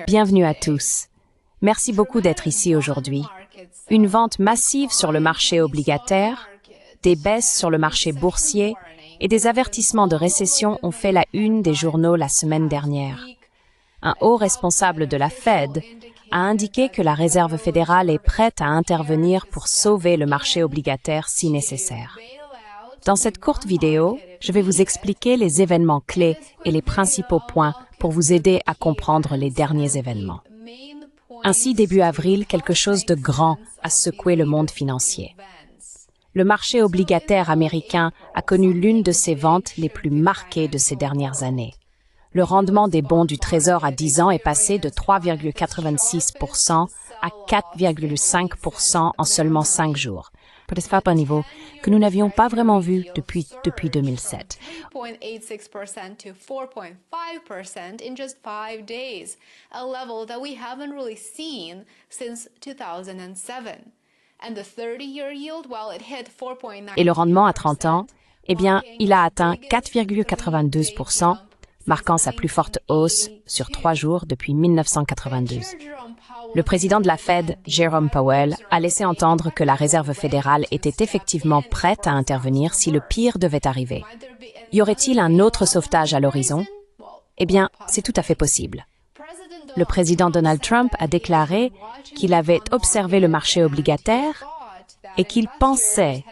Bienvenue à tous. Merci beaucoup d'être ici aujourd'hui. Une vente massive sur le marché obligataire, des baisses sur le marché boursier et des avertissements de récession ont fait la une des journaux la semaine dernière. Un haut responsable de la Fed a indiqué que la Réserve fédérale est prête à intervenir pour sauver le marché obligataire si nécessaire. Dans cette courte vidéo, je vais vous expliquer les événements clés et les principaux points pour vous aider à comprendre les derniers événements. Ainsi, début avril, quelque chose de grand a secoué le monde financier. Le marché obligataire américain a connu l'une de ses ventes les plus marquées de ces dernières années. Le rendement des bons du Trésor à 10 ans est passé de 3,86% à 4,5% en seulement 5 jours. Peut-être pas un niveau que nous n'avions pas vraiment vu depuis 2007. Et le rendement à 30 ans, eh bien, il a atteint 4,92%, marquant sa plus forte hausse sur 3 jours depuis 1992. Le président de la Fed, Jerome Powell, a laissé entendre que la Réserve fédérale était effectivement prête à intervenir si le pire devait arriver. Y aurait-il un autre sauvetage à l'horizon? Eh bien, c'est tout à fait possible. Le président Donald Trump a déclaré qu'il avait observé le marché obligataire et qu'il pensait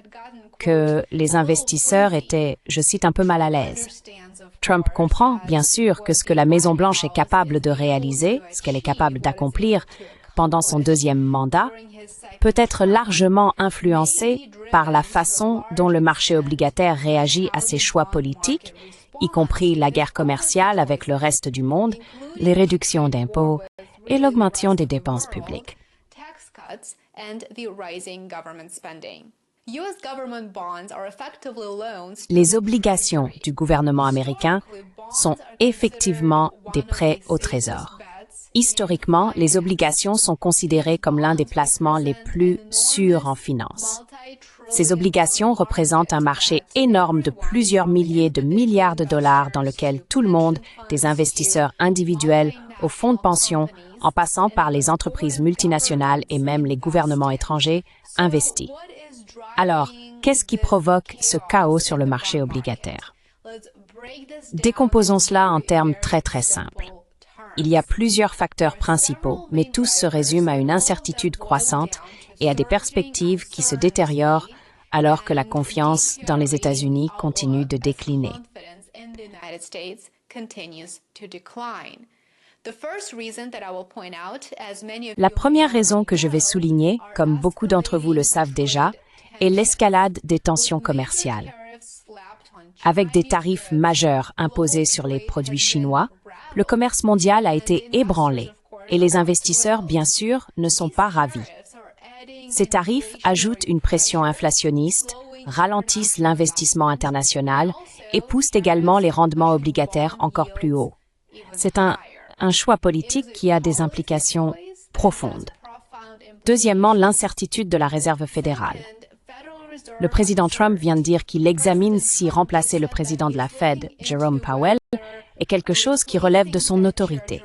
que les investisseurs étaient, je cite, un peu mal à l'aise. Trump comprend, bien sûr, que ce que la Maison-Blanche est capable de réaliser, ce qu'elle est capable d'accomplir pendant son deuxième mandat, peut être largement influencé par la façon dont le marché obligataire réagit à ses choix politiques, y compris la guerre commerciale avec le reste du monde, les réductions d'impôts et l'augmentation des dépenses publiques. Les obligations du gouvernement américain sont effectivement des prêts au Trésor. Historiquement, les obligations sont considérées comme l'un des placements les plus sûrs en finance. Ces obligations représentent un marché énorme de plusieurs milliers de milliards de dollars dans lequel tout le monde, des investisseurs individuels aux fonds de pension, en passant par les entreprises multinationales et même les gouvernements étrangers, investit. Alors, qu'est-ce qui provoque ce chaos sur le marché obligataire? Décomposons cela en termes très simples. Il y a plusieurs facteurs principaux, mais tous se résument à une incertitude croissante et à des perspectives qui se détériorent alors que la confiance dans les États-Unis continue de décliner. La première raison que je vais souligner, comme beaucoup d'entre vous le savent déjà, est l'escalade des tensions commerciales. Avec des tarifs majeurs imposés sur les produits chinois, le commerce mondial a été ébranlé et les investisseurs, bien sûr, ne sont pas ravis. Ces tarifs ajoutent une pression inflationniste, ralentissent l'investissement international et poussent également les rendements obligataires encore plus haut. C'est un choix politique qui a des implications profondes. Deuxièmement, l'incertitude de la Réserve fédérale. Le président Trump vient de dire qu'il examine si remplacer le président de la Fed, Jerome Powell, est quelque chose qui relève de son autorité.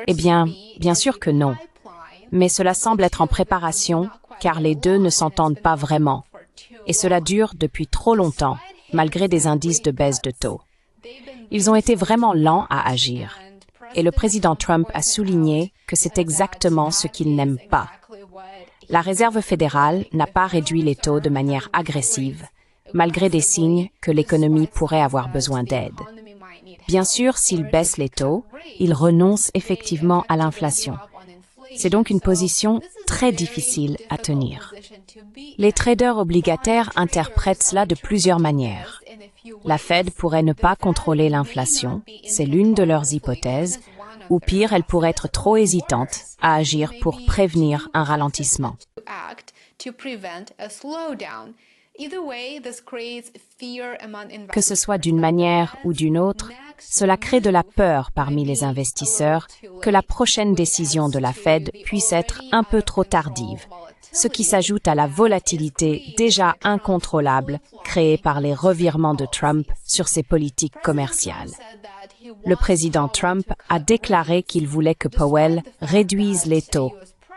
Eh bien sûr que non. Mais cela semble être en préparation, car les deux ne s'entendent pas vraiment. Et cela dure depuis trop longtemps, malgré des indices de baisse de taux. Ils ont été vraiment lents à agir. Et le président Trump a souligné que c'est exactement ce qu'il n'aime pas. La Réserve fédérale n'a pas réduit les taux de manière agressive, malgré des signes que l'économie pourrait avoir besoin d'aide. Bien sûr, s'il baisse les taux, il renonce effectivement à l'inflation. C'est donc une position très difficile à tenir. Les traders obligataires interprètent cela de plusieurs manières. La Fed pourrait ne pas contrôler l'inflation, c'est l'une de leurs hypothèses, ou pire, elle pourrait être trop hésitante à agir pour prévenir un ralentissement. Que ce soit d'une manière ou d'une autre, cela crée de la peur parmi les investisseurs que la prochaine décision de la Fed puisse être un peu trop tardive, ce qui s'ajoute à la volatilité déjà incontrôlable créée par les revirements de Trump sur ses politiques commerciales. Le président Trump a déclaré qu'il voulait que Powell réduise les taux,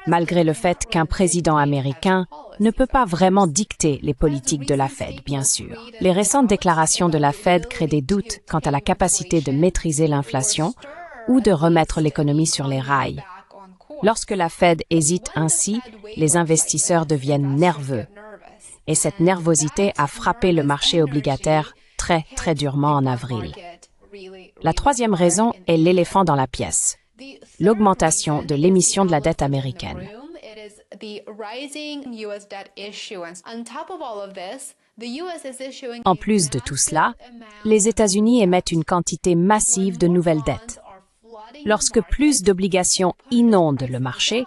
malgré le fait qu'un président américain ne peut pas vraiment dicter les politiques de la Fed, bien sûr. Les récentes déclarations de la Fed créent des doutes quant à la capacité de maîtriser l'inflation ou de remettre l'économie sur les rails. Lorsque la Fed hésite ainsi, les investisseurs deviennent nerveux. Et cette nervosité a frappé le marché obligataire très durement en avril. La troisième raison est l'éléphant dans la pièce, l'augmentation de l'émission de la dette américaine. En plus de tout cela, les États-Unis émettent une quantité massive de nouvelles dettes. Lorsque plus d'obligations inondent le marché,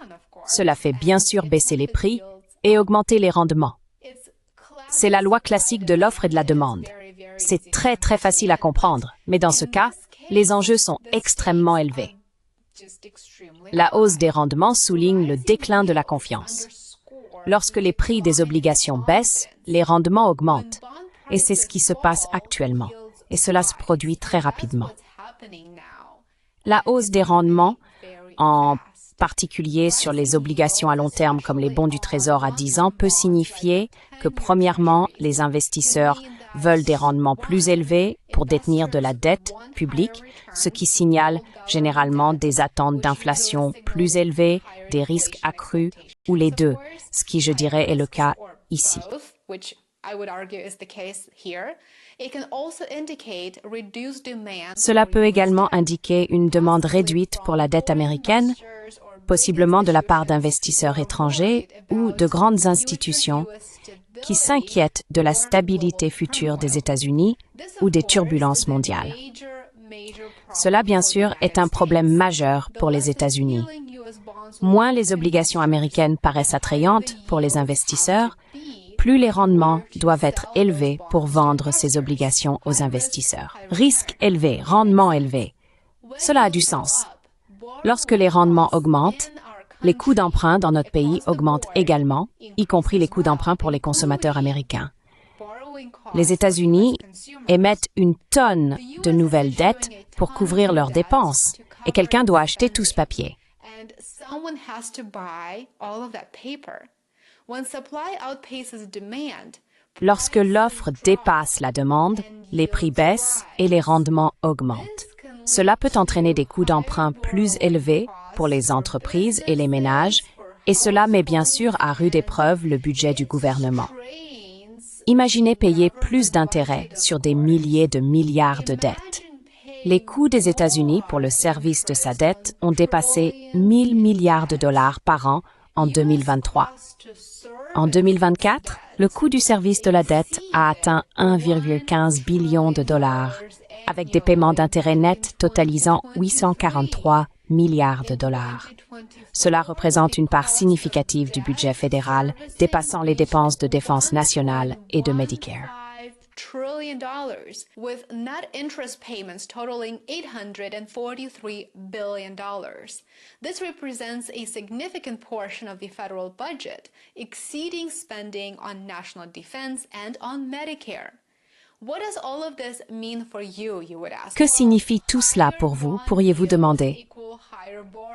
cela fait bien sûr baisser les prix et augmenter les rendements. C'est la loi classique de l'offre et de la demande. C'est très facile à comprendre, mais dans ce cas, les enjeux sont extrêmement élevés. La hausse des rendements souligne le déclin de la confiance. Lorsque les prix des obligations baissent, les rendements augmentent. Et c'est ce qui se passe actuellement. Et cela se produit très rapidement. La hausse des rendements, en particulier sur les obligations à long terme comme les bons du Trésor à 10 ans, peut signifier que, premièrement, les investisseurs veulent des rendements plus élevés pour détenir de la dette publique, ce qui signale généralement des attentes d'inflation plus élevées, des risques accrus ou les deux, ce qui, je dirais, est le cas ici. Cela peut également indiquer une demande réduite pour la dette américaine, possiblement de la part d'investisseurs étrangers ou de grandes institutions qui s'inquiètent de la stabilité future des États-Unis ou des turbulences mondiales. Cela, bien sûr, est un problème majeur pour les États-Unis. Moins les obligations américaines paraissent attrayantes pour les investisseurs, plus les rendements doivent être élevés pour vendre ces obligations aux investisseurs. Risque élevé, rendement élevé. Cela a du sens. Lorsque les rendements augmentent, les coûts d'emprunt dans notre pays augmentent également, y compris les coûts d'emprunt pour les consommateurs américains. Les États-Unis émettent une tonne de nouvelles dettes pour couvrir leurs dépenses, et quelqu'un doit acheter tout ce papier. Lorsque l'offre dépasse la demande, les prix baissent et les rendements augmentent. Cela peut entraîner des coûts d'emprunt plus élevés pour les entreprises et les ménages, et cela met bien sûr à rude épreuve le budget du gouvernement. Imaginez payer plus d'intérêts sur des milliers de milliards de dettes. Les coûts des États-Unis pour le service de sa dette ont dépassé 1 000 milliards de dollars par an en 2023. En 2024, le coût du service de la dette a atteint 1,15 billion de dollars, avec des paiements d'intérêts nets totalisant 843 milliards de dollars. Cela représente une part significative du budget fédéral, dépassant les dépenses de défense nationale et de Medicare. $1 trillion, with net interest payments totaling $843 billion. This represents a significant portion of the federal budget, exceeding spending on national defense and on Medicare. What does all of this mean for you, you would ask? Que signifie tout cela pour vous, pourriez-vous demander?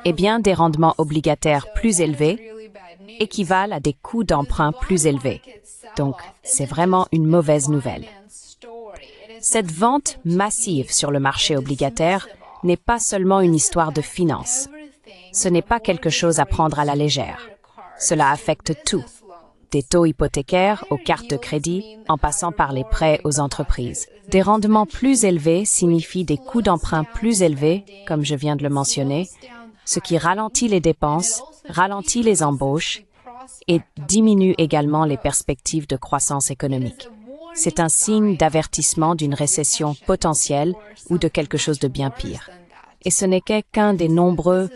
Eh bien, des rendements obligataires plus élevés équivalent à des coûts d'emprunt plus élevés. Donc, c'est vraiment une mauvaise nouvelle. Cette vente massive sur le marché obligataire n'est pas seulement une histoire de finances. Ce n'est pas quelque chose à prendre à la légère. Cela affecte tout, des taux hypothécaires aux cartes de crédit, en passant par les prêts aux entreprises. Des rendements plus élevés signifient des coûts d'emprunt plus élevés, comme je viens de le mentionner, ce qui ralentit les dépenses, ralentit les embauches et diminue également les perspectives de croissance économique. C'est un signe d'avertissement d'une récession potentielle ou de quelque chose de bien pire. Et ce n'est qu'un des nombreux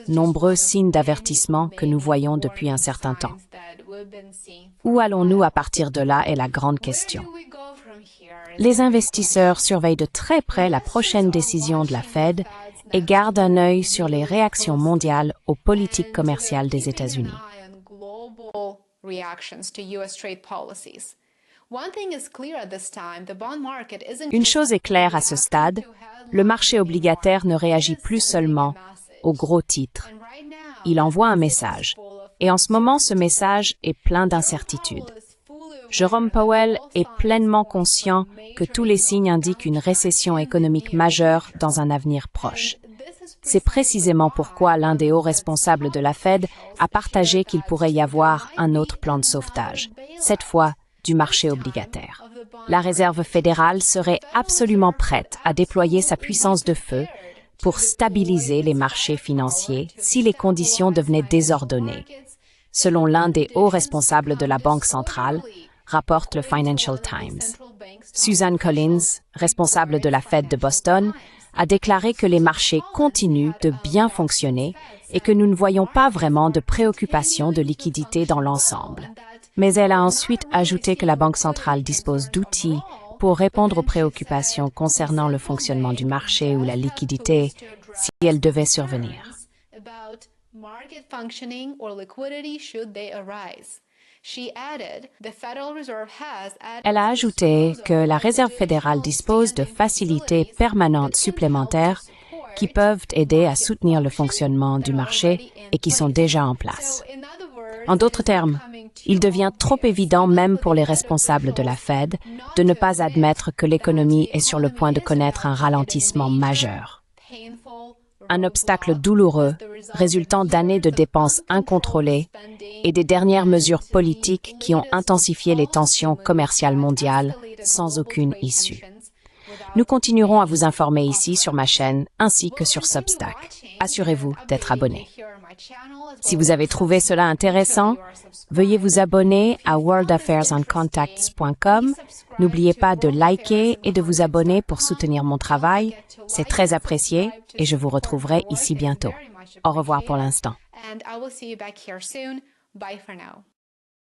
signes d'avertissement que nous voyons depuis un certain temps. Où allons-nous à partir de là est la grande question. Les investisseurs surveillent de très près la prochaine décision de la Fed et gardent un œil sur les réactions mondiales aux politiques commerciales des États-Unis. reactions to U.S. trade policies. One thing is clear at this time, the bond market isn't Une chose est claire à ce stade, le marché obligataire ne réagit plus seulement aux gros titres. Il envoie un message. Et en ce moment, ce message est plein d'incertitudes. Jerome Powell est pleinement conscient que tous les signes indiquent une récession économique majeure dans un avenir proche. C'est précisément pourquoi l'un des hauts responsables de la Fed a partagé qu'il pourrait y avoir un autre plan de sauvetage, cette fois du marché obligataire. La Réserve fédérale serait absolument prête à déployer sa puissance de feu pour stabiliser les marchés financiers si les conditions devenaient désordonnées. Selon l'un des hauts responsables de la Banque centrale, rapporte le Financial Times. Susan Collins, responsable de la Fed de Boston, a déclaré que les marchés continuent de bien fonctionner et que nous ne voyons pas vraiment de préoccupation de liquidité dans l'ensemble. Mais elle a ensuite ajouté que la Banque centrale dispose d'outils pour répondre aux préoccupations concernant le fonctionnement du marché ou la liquidité si elles devaient survenir. Elle a ajouté que la Réserve fédérale dispose de facilités permanentes supplémentaires qui peuvent aider à soutenir le fonctionnement du marché et qui sont déjà en place. En d'autres termes, il devient trop évident même pour les responsables de la Fed de ne pas admettre que l'économie est sur le point de connaître un ralentissement majeur. Un obstacle douloureux résultant d'années de dépenses incontrôlées et des dernières mesures politiques qui ont intensifié les tensions commerciales mondiales sans aucune issue. Nous continuerons à vous informer ici sur ma chaîne ainsi que sur Substack. Assurez-vous d'être abonné. Si vous avez trouvé cela intéressant, veuillez vous abonner à worldaffairsandcontacts.com. N'oubliez pas de liker et de vous abonner pour soutenir mon travail. C'est très apprécié et je vous retrouverai ici bientôt. Au revoir pour l'instant.